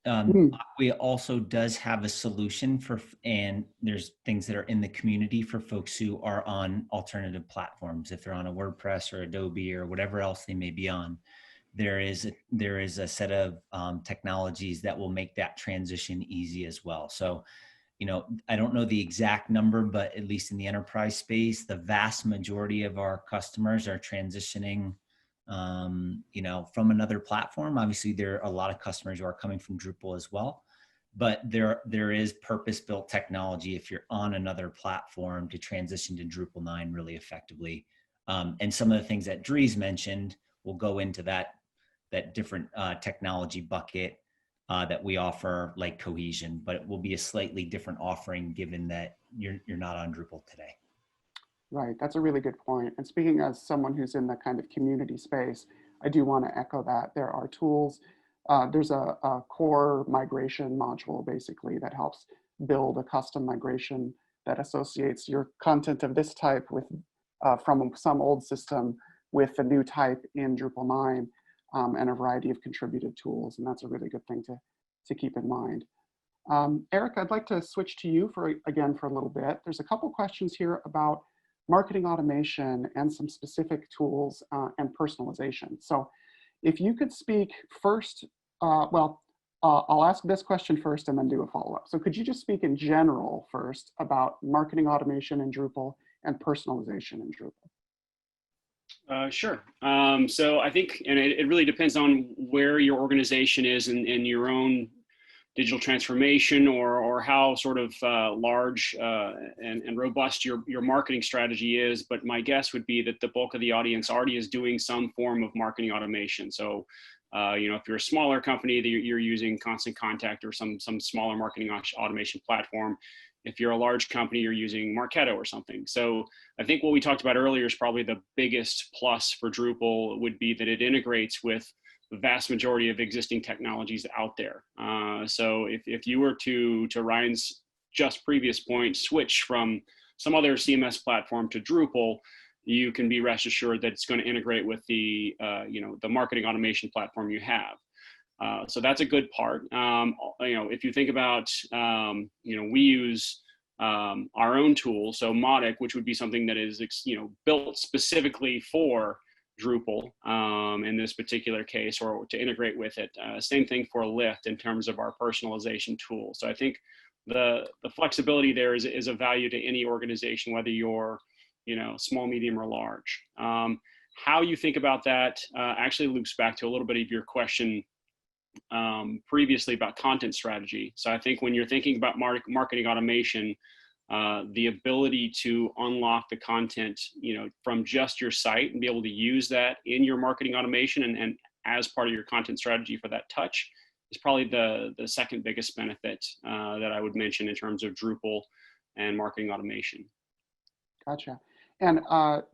Acquia also does have a solution and there's things that are in the community for folks who are on alternative platforms. If they're on a WordPress or Adobe or whatever else they may be on, there is a set of technologies that will make that transition easy as well. So, I don't know the exact number, but at least in the enterprise space, the vast majority of our customers are transitioning, from another platform. Obviously, there are a lot of customers who are coming from Drupal as well, but there is purpose-built technology if you're on another platform to transition to Drupal 9 really effectively. And some of the things that Dries mentioned will go into that different technology bucket that we offer, like cohesion, but it will be a slightly different offering given that you're not on Drupal today. Right, that's a really good point. And speaking as someone who's in the kind of community space, I do want to echo that. There are tools. There's a core migration module basically that helps build a custom migration that associates your content of this type with from some old system with the new type in Drupal 9 and a variety of contributed tools. And that's a really good thing to keep in mind. Eric, I'd like to switch to you again for a little bit. There's a couple questions here about marketing automation and some specific tools and personalization. So if you could speak first, I'll ask this question first and then do a follow-up. So could you just speak in general first about marketing automation in Drupal and personalization in Drupal? Sure. So I think, and it really depends on where your organization is in your own digital transformation or how sort of large and robust your marketing strategy is. But my guess would be that the bulk of the audience already is doing some form of marketing automation. So, if you're a smaller company, you're using Constant Contact or some smaller marketing automation platform. If you're a large company, you're using Marketo or something. So I think what we talked about earlier is probably the biggest plus for Drupal would be that it integrates with the vast majority of existing technologies out there. So if you were to Ryan's just previous point, switch from some other CMS platform to Drupal, you can be rest assured that it's going to integrate with the marketing automation platform you have. So that's a good part. If you think about, we use our own tool, so Mautic, which would be something that is, built specifically for Drupal in this particular case, or to integrate with it. Same thing for Lift in terms of our personalization tool. So I think the flexibility there is a value to any organization, whether you're, small, medium, or large. How you think about that actually loops back to a little bit of your question previously about content strategy. So I think when you're thinking about marketing automation, the ability to unlock the content, from just your site and be able to use that in your marketing automation and as part of your content strategy for that touch is probably the second biggest benefit that I would mention in terms of Drupal and marketing automation. Gotcha. And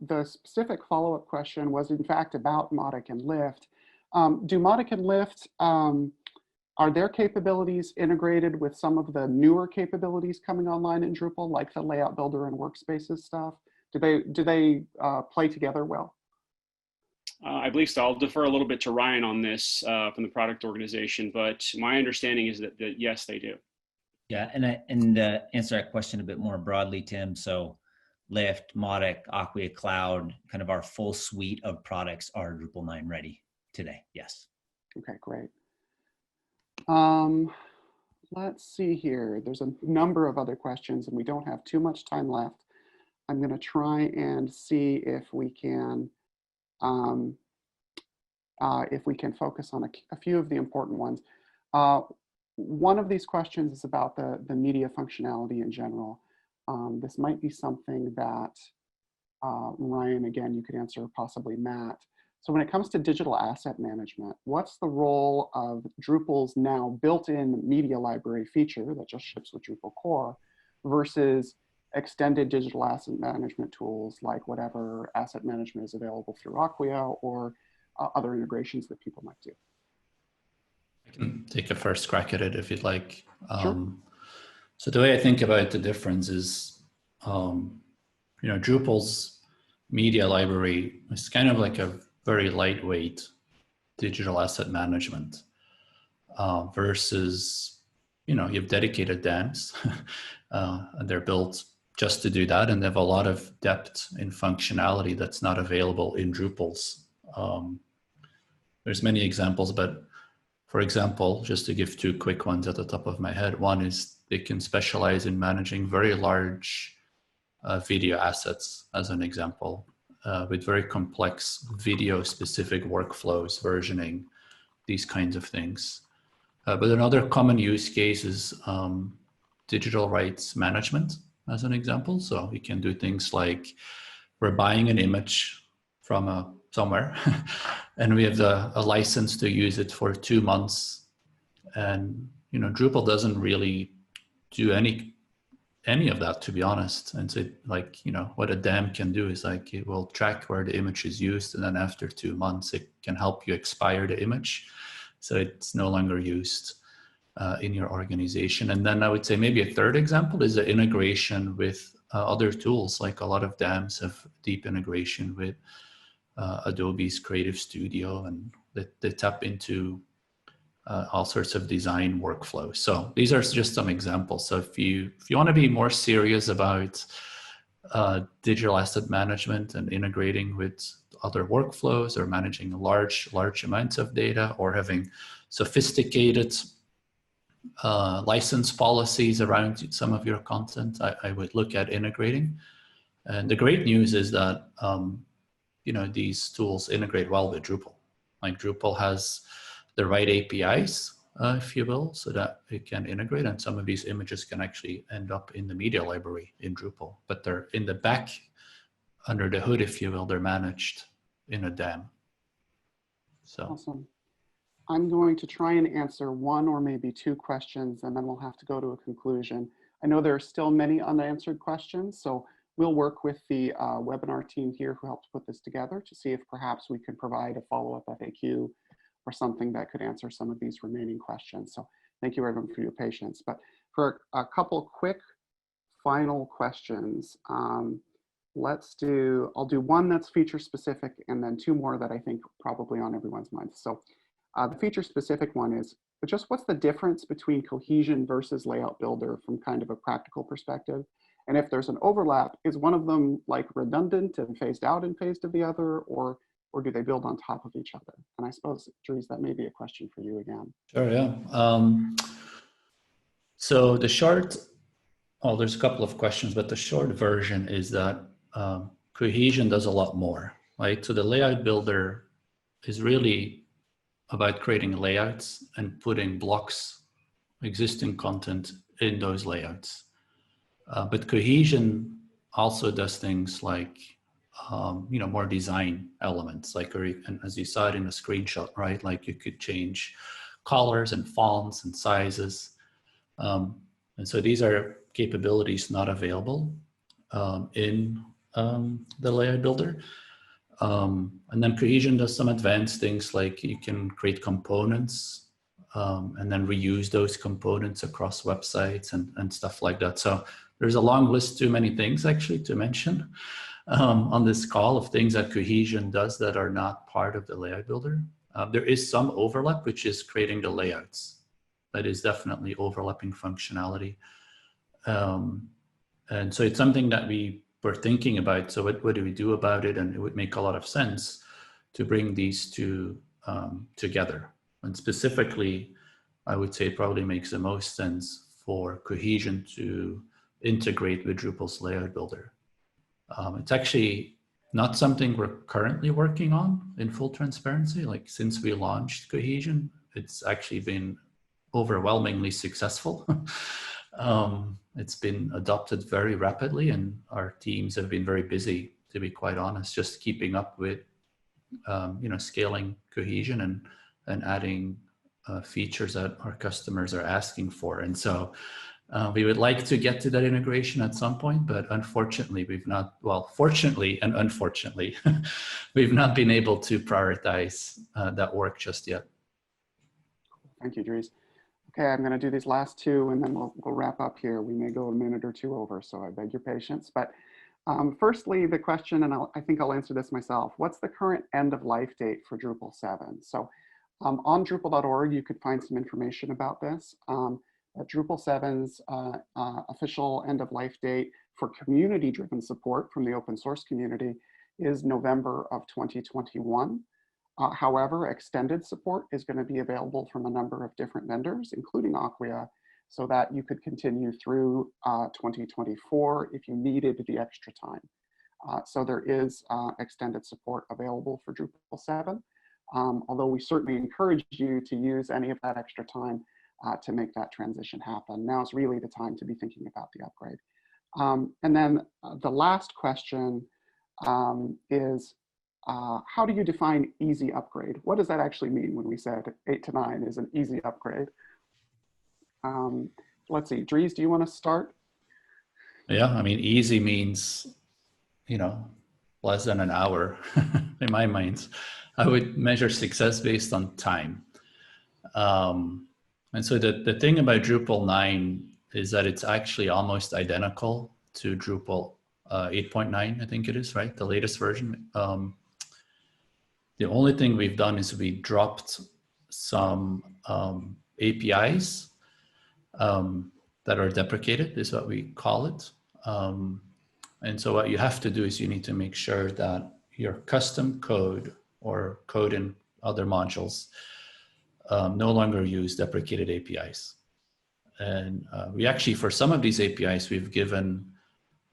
the specific follow-up question was in fact about Mautic and Lift. Do Mautic and Lift, are their capabilities integrated with some of the newer capabilities coming online in Drupal, like the layout builder and workspaces stuff? Do they play together well? I believe so. I'll defer a little bit to Ryan on this from the product organization, but my understanding is that yes, they do. Yeah, and answer that question a bit more broadly, Tim. So Lift, Mautic, Acquia Cloud, kind of our full suite of products are Drupal 9 ready today. Yes. Okay, great. Let's see here. There's a number of other questions and we don't have too much time left. I'm going to try and see if we can focus on a few of the important ones. One of these questions is about the media functionality in general. This might be something that Ryan, again, you could answer, possibly Matt. So when it comes to digital asset management, what's the role of Drupal's now built-in media library feature that just ships with Drupal core versus extended digital asset management tools like whatever asset management is available through Acquia or other integrations that people might do? I can take a first crack at it if you'd like. Sure. So the way I think about the difference is, Drupal's media library is kind of like a very lightweight digital asset management versus, you have dedicated DAMs and they're built just to do that. And they have a lot of depth in functionality that's not available in Drupal's. There's many examples, but for example, just to give two quick ones at the top of my head, one is they can specialize in managing very large video assets, as an example, with very complex video-specific workflows, versioning, these kinds of things. But another common use case is digital rights management, as an example. So we can do things like we're buying an image from somewhere, and we have a license to use it for 2 months. And Drupal doesn't really do any of that, to be honest. And so what a DAM can do is it will track where the image is used, and then after 2 months it can help you expire the image so it's no longer used in your organization. And then I would say maybe a third example is the integration with other tools. Like a lot of DAMs have deep integration with Adobe's Creative Studio, and they tap into all sorts of design workflows. So these are just some examples. So if you want to be more serious about digital asset management and integrating with other workflows, or managing large amounts of data, or having sophisticated license policies around some of your content, I would look at integrating. And the great news is that these tools integrate well with Drupal. Like Drupal has the right APIs, if you will, so that it can integrate, and some of these images can actually end up in the media library in Drupal, but they're in the back, under the hood, if you will, they're managed in a DAM. So awesome. I'm going to try and answer one or maybe two questions, and then we'll have to go to a conclusion. I know there are still many unanswered questions, so we'll work with the webinar team here who helped put this together to see if perhaps we could provide a follow-up FAQ or something that could answer some of these remaining questions. So thank you everyone for your patience. But for a couple quick final questions, I'll do one that's feature specific, and then two more that I think probably on everyone's minds. So the feature specific one is, just what's the difference between Cohesion versus Layout Builder from kind of a practical perspective? And if there's an overlap, is one of them like redundant and phased out in phase of the other, or do they build on top of each other? And I suppose, Dries, that may be a question for you again. Sure, yeah. So the short, there's a couple of questions, but the short version is that Cohesion does a lot more, right? So the Layout Builder is really about creating layouts and putting blocks, existing content in those layouts. But Cohesion also does things like, more design elements, like, and as you saw it in the screenshot, right? Like you could change colors and fonts and sizes. And so these are capabilities not available in the Layout Builder. And then Cohesion does some advanced things, like you can create components and then reuse those components across websites and stuff like that. So there's a long list, too many things actually to mention on this call of things that Cohesion does that are not part of the Layout Builder. There is some overlap, which is creating the layouts. That is definitely overlapping functionality. And so it's something that we were thinking about. So what do we do about it? And it would make a lot of sense to bring these two together. And specifically, I would say it probably makes the most sense for Cohesion to integrate with Drupal's Layout Builder. It's actually not something we're currently working on, in full transparency. Like, since we launched Cohesion, it's actually been overwhelmingly successful. It's been adopted very rapidly, and our teams have been very busy, to be quite honest, just keeping up with scaling Cohesion and adding features that our customers are asking for. And so we would like to get to that integration at some point, but unfortunately we've not, well, fortunately and unfortunately, we've not been able to prioritize that work just yet. Thank you, Dries. Okay, I'm going to do these last two, and then we'll wrap up here. We may go a minute or two over, so I beg your patience. But firstly, the question, and I think I'll answer this myself. What's the current end of life date for Drupal 7? So on Drupal.org, you could find some information about this. Drupal 7's official end of life date for community-driven support from the open source community is November of 2021. However, extended support is going to be available from a number of different vendors, including Acquia, so that you could continue through 2024 if you needed the extra time. So there is extended support available for Drupal 7, although we certainly encourage you to use any of that extra time to make that transition happen. Now is really the time to be thinking about the upgrade. And then the last question is, how do you define easy upgrade? What does that actually mean when we said 8 to 9 is an easy upgrade? Let's see, Dries, do you want to start? Yeah, I mean, easy means, less than an hour in my mind. I would measure success based on time. And so the thing about Drupal 9 is that it's actually almost identical to Drupal 8.9, I think it is, right? The latest version. The only thing we've done is we dropped some APIs that are deprecated, is what we call it. And so what you have to do is you need to make sure that your custom code or code in other modules no longer use deprecated APIs. And we actually, for some of these APIs, we've given,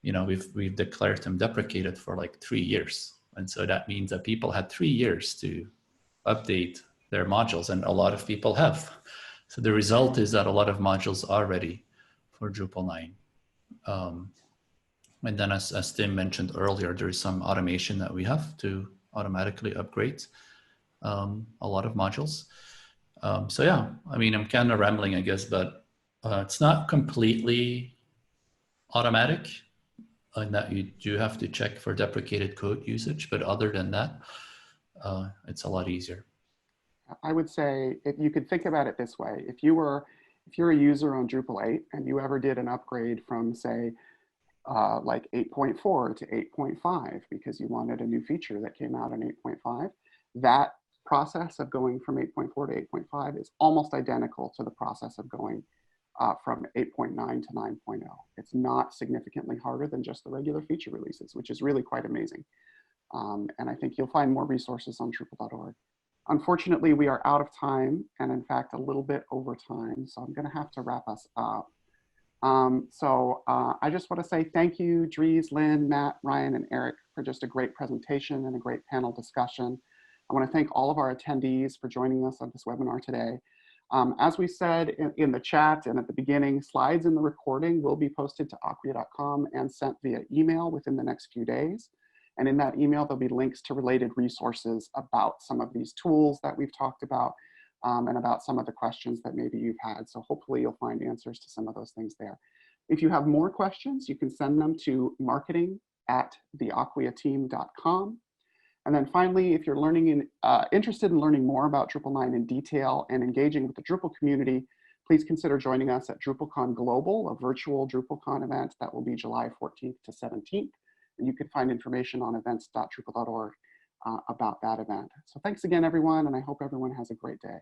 we've declared them deprecated for like 3 years. And so that means that people had 3 years to update their modules, and a lot of people have. So the result is that a lot of modules are ready for Drupal 9. And then as Tim mentioned earlier, there is some automation that we have to automatically upgrade a lot of modules. So yeah, I mean, I'm kind of rambling, I guess, but it's not completely automatic in that you do have to check for deprecated code usage, but other than that, it's a lot easier. I would say if you could think about it this way, if you're a user on Drupal 8 and you ever did an upgrade from, say, like 8.4 to 8.5 because you wanted a new feature that came out in 8.5, that process of going from 8.4 to 8.5 is almost identical to the process of going from 8.9 to 9.0. It's not significantly harder than just the regular feature releases, which is really quite amazing. And I think you'll find more resources on Drupal.org. Unfortunately, we are out of time, and in fact, a little bit over time, so I'm going to have to wrap us up. I just want to say thank you, Dries, Lynne, Matt, Ryan, and Eric, for just a great presentation and a great panel discussion. I want to thank all of our attendees for joining us on this webinar today. As we said in the chat and at the beginning, slides in the recording will be posted to acquia.com and sent via email within the next few days. And in that email, there'll be links to related resources about some of these tools that we've talked about and about some of the questions that maybe you've had. So hopefully you'll find answers to some of those things there. If you have more questions, you can send them to marketing@theacquiateam.com. And then finally, if you're interested in learning more about Drupal 9 in detail and engaging with the Drupal community, please consider joining us at DrupalCon Global, a virtual DrupalCon event that will be July 14th to 17th. And you can find information on events.drupal.org about that event. So thanks again, everyone, and I hope everyone has a great day.